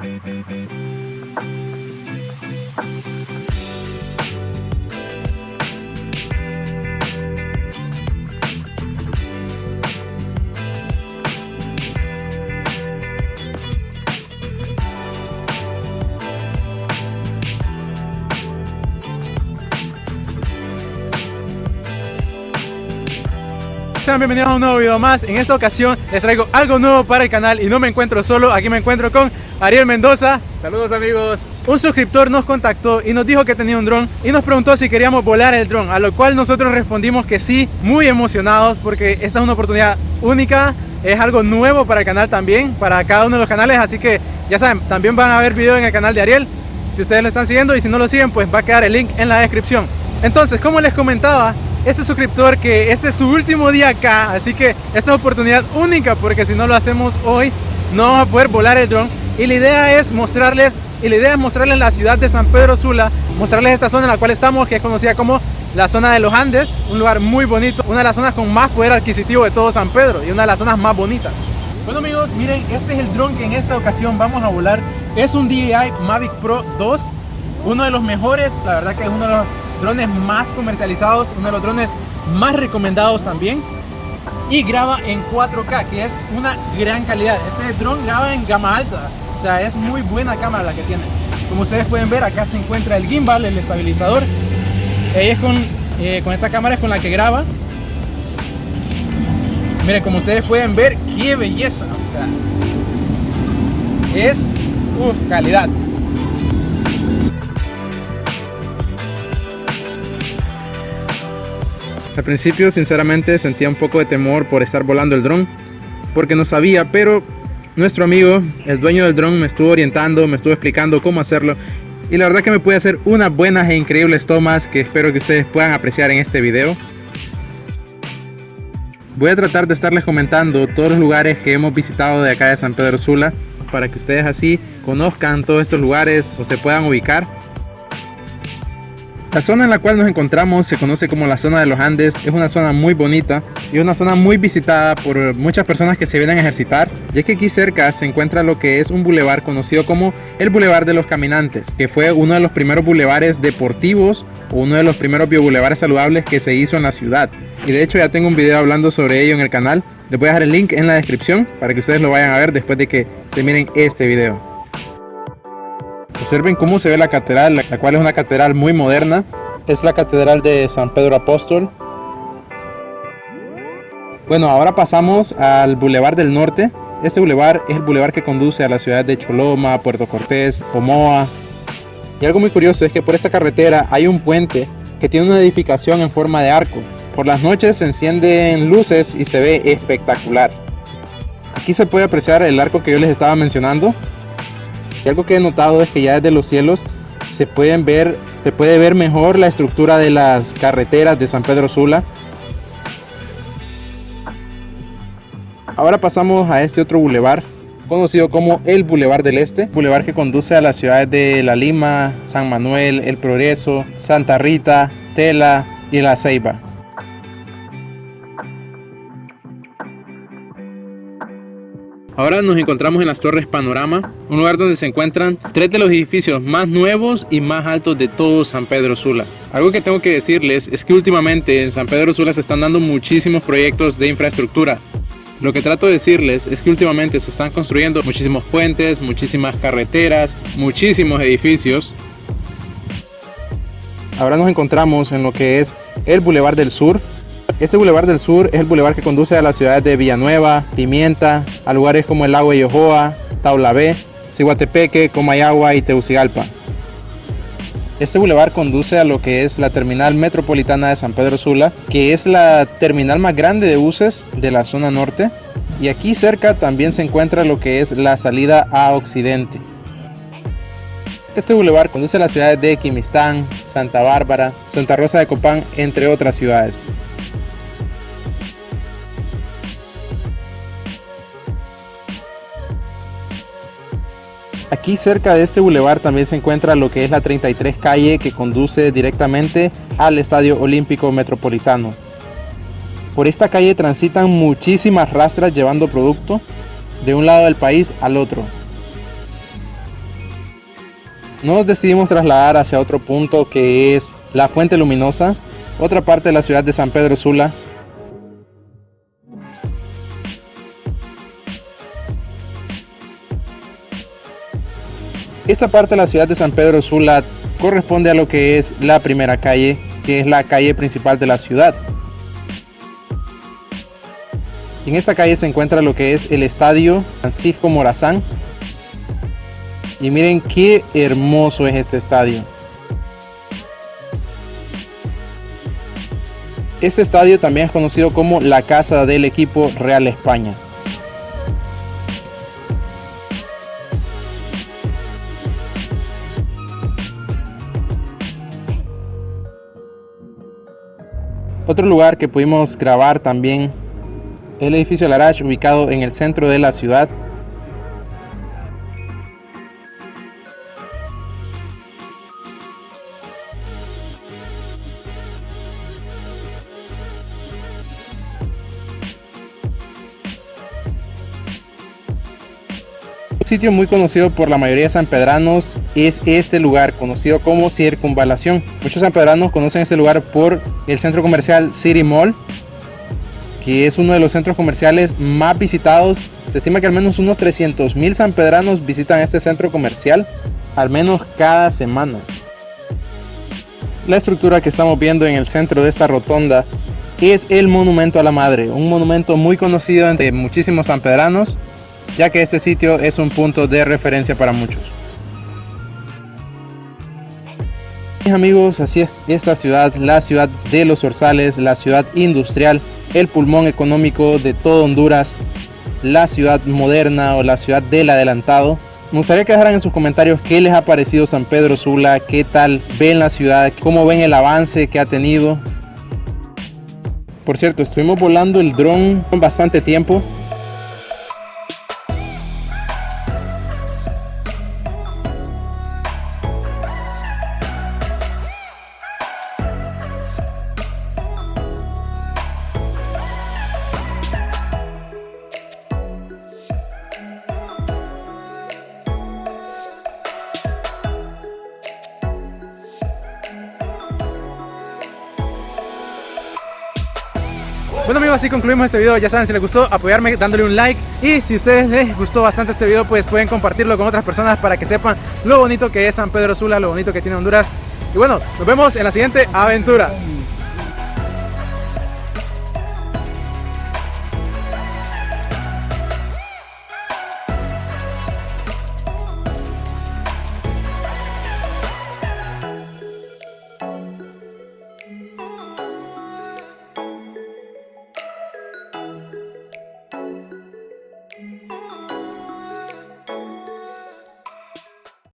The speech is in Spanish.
Sean bienvenidos a un nuevo video más. En esta ocasión les traigo algo nuevo para el canal y no me encuentro solo, aquí me encuentro con Ariel Mendoza. Saludos amigos. Un suscriptor nos contactó y nos dijo que tenía un dron y nos preguntó si queríamos volar el dron, a lo cual nosotros respondimos que sí, muy emocionados porque esta es una oportunidad única, es algo nuevo para el canal también, para cada uno de los canales, así que ya saben, también van a ver videos en el canal de Ariel, si ustedes lo están siguiendo, y si no lo siguen pues va a quedar el link en la descripción. Entonces, como les comentaba, este suscriptor que este es su último día acá, así que esta es oportunidad única porque si no lo hacemos hoy no vamos a poder volar el dron, y la idea es mostrarles la ciudad de San Pedro Sula, mostrarles esta zona en la cual estamos, que es conocida como la zona de los Andes, un lugar muy bonito, una de las zonas con más poder adquisitivo de todo San Pedro y una de las zonas más bonitas. Bueno amigos, miren, este es el dron que en esta ocasión vamos a volar. Es un DJI Mavic Pro 2, uno de los mejores, la verdad que es uno de los drones más comercializados, uno de los drones más recomendados también, y graba en 4K, que es una gran calidad. Este dron graba en gama alta, o sea, es muy buena cámara la que tiene. Como ustedes pueden ver, acá se encuentra el gimbal, el estabilizador. Es con esta cámara es con la que graba. Miren, como ustedes pueden ver, qué belleza, o sea, es calidad. Al principio sinceramente sentía un poco de temor por estar volando el dron, porque no sabía, pero nuestro amigo, el dueño del dron, me estuvo orientando, me estuvo explicando cómo hacerlo, y la verdad que me puede hacer unas buenas e increíbles tomas que espero que ustedes puedan apreciar en este video. Voy a tratar de estarles comentando todos los lugares que hemos visitado de acá de San Pedro Sula, para que ustedes así conozcan todos estos lugares o se puedan ubicar. La zona en la cual nos encontramos se conoce como la zona de los Andes. Es una zona muy bonita y una zona muy visitada por muchas personas que se vienen a ejercitar, ya que aquí cerca se encuentra lo que es un bulevar conocido como el Bulevar de los Caminantes, que fue uno de los primeros bulevares deportivos o uno de los primeros biobulevares saludables que se hizo en la ciudad. Y de hecho ya tengo un video hablando sobre ello en el canal. Les voy a dejar el link en la descripción para que ustedes lo vayan a ver después de que se miren este video. Observen cómo se ve la catedral, la cual es una catedral muy moderna. Es la catedral de San Pedro Apóstol. Bueno, ahora pasamos al Boulevard del Norte. Este bulevar es el bulevar que conduce a las ciudades de Choloma, Puerto Cortés, Pomoa. Y algo muy curioso es que por esta carretera hay un puente que tiene una edificación en forma de arco. Por las noches se encienden luces y se ve espectacular. Aquí se puede apreciar el arco que yo les estaba mencionando. Y algo que he notado es que ya desde los cielos se puede ver mejor la estructura de las carreteras de San Pedro Sula. Ahora pasamos a este otro bulevar, conocido como el Bulevar del Este, bulevar que conduce a las ciudades de La Lima, San Manuel, El Progreso, Santa Rita, Tela y La Ceiba. Ahora nos encontramos en las Torres Panorama, un lugar donde se encuentran tres de los edificios más nuevos y más altos de todo San Pedro Sula. Algo que tengo que decirles es que últimamente en San Pedro Sula se están dando muchísimos proyectos de infraestructura. Lo que trato de decirles es que últimamente se están construyendo muchísimos puentes, muchísimas carreteras, muchísimos edificios. Ahora nos encontramos en lo que es el Boulevard del Sur. Este Boulevard del Sur es el bulevar que conduce a las ciudades de Villanueva, Pimienta, a lugares como el lago de Yojoa, Taulabé, Ciguatepeque, Comayagua y Tegucigalpa. Este bulevar conduce a lo que es la terminal metropolitana de San Pedro Sula, que es la terminal más grande de buses de la zona norte, y aquí cerca también se encuentra lo que es la salida a Occidente. Este bulevar conduce a las ciudades de Quimistán, Santa Bárbara, Santa Rosa de Copán, entre otras ciudades. Aquí cerca de este bulevar también se encuentra lo que es la 33 calle, que conduce directamente al Estadio Olímpico Metropolitano. Por esta calle transitan muchísimas rastras llevando producto de un lado del país al otro. nos decidimos trasladar hacia otro punto que es la Fuente Luminosa, otra parte de la ciudad de San Pedro Sula. Esta parte de la ciudad de San Pedro Sula corresponde a lo que es la primera calle, que es la calle principal de la ciudad. En esta calle se encuentra lo que es el estadio Francisco Morazán. Y miren qué hermoso es este estadio. Este estadio también es conocido como la casa del equipo Real España. Otro lugar que pudimos grabar también es el edificio Larache, ubicado en el centro de la ciudad. Un sitio muy conocido por la mayoría de sanpedranos es este lugar, conocido como Circunvalación. Muchos sanpedranos conocen este lugar por el centro comercial City Mall, que es uno de los centros comerciales más visitados. Se estima que al menos unos 300,000 sanpedranos visitan este centro comercial, al menos cada semana. La estructura que estamos viendo en el centro de esta rotonda es el Monumento a la Madre, un monumento muy conocido entre muchísimos sanpedranos, ya que este sitio es un punto de referencia para muchos. Mis amigos, así es esta ciudad, la ciudad de los Zorzales, la ciudad industrial, el pulmón económico de todo Honduras, la ciudad moderna o la ciudad del adelantado. Me gustaría que dejaran en sus comentarios qué les ha parecido San Pedro Sula, qué tal ven la ciudad, cómo ven el avance que ha tenido. Por cierto, estuvimos volando el dron bastante tiempo. Bueno amigos, así concluimos este video. Ya saben, si les gustó, apoyarme dándole un like. Y si a ustedes les gustó bastante este video, pues pueden compartirlo con otras personas para que sepan lo bonito que es San Pedro Sula, lo bonito que tiene Honduras. Y bueno, nos vemos en la siguiente aventura.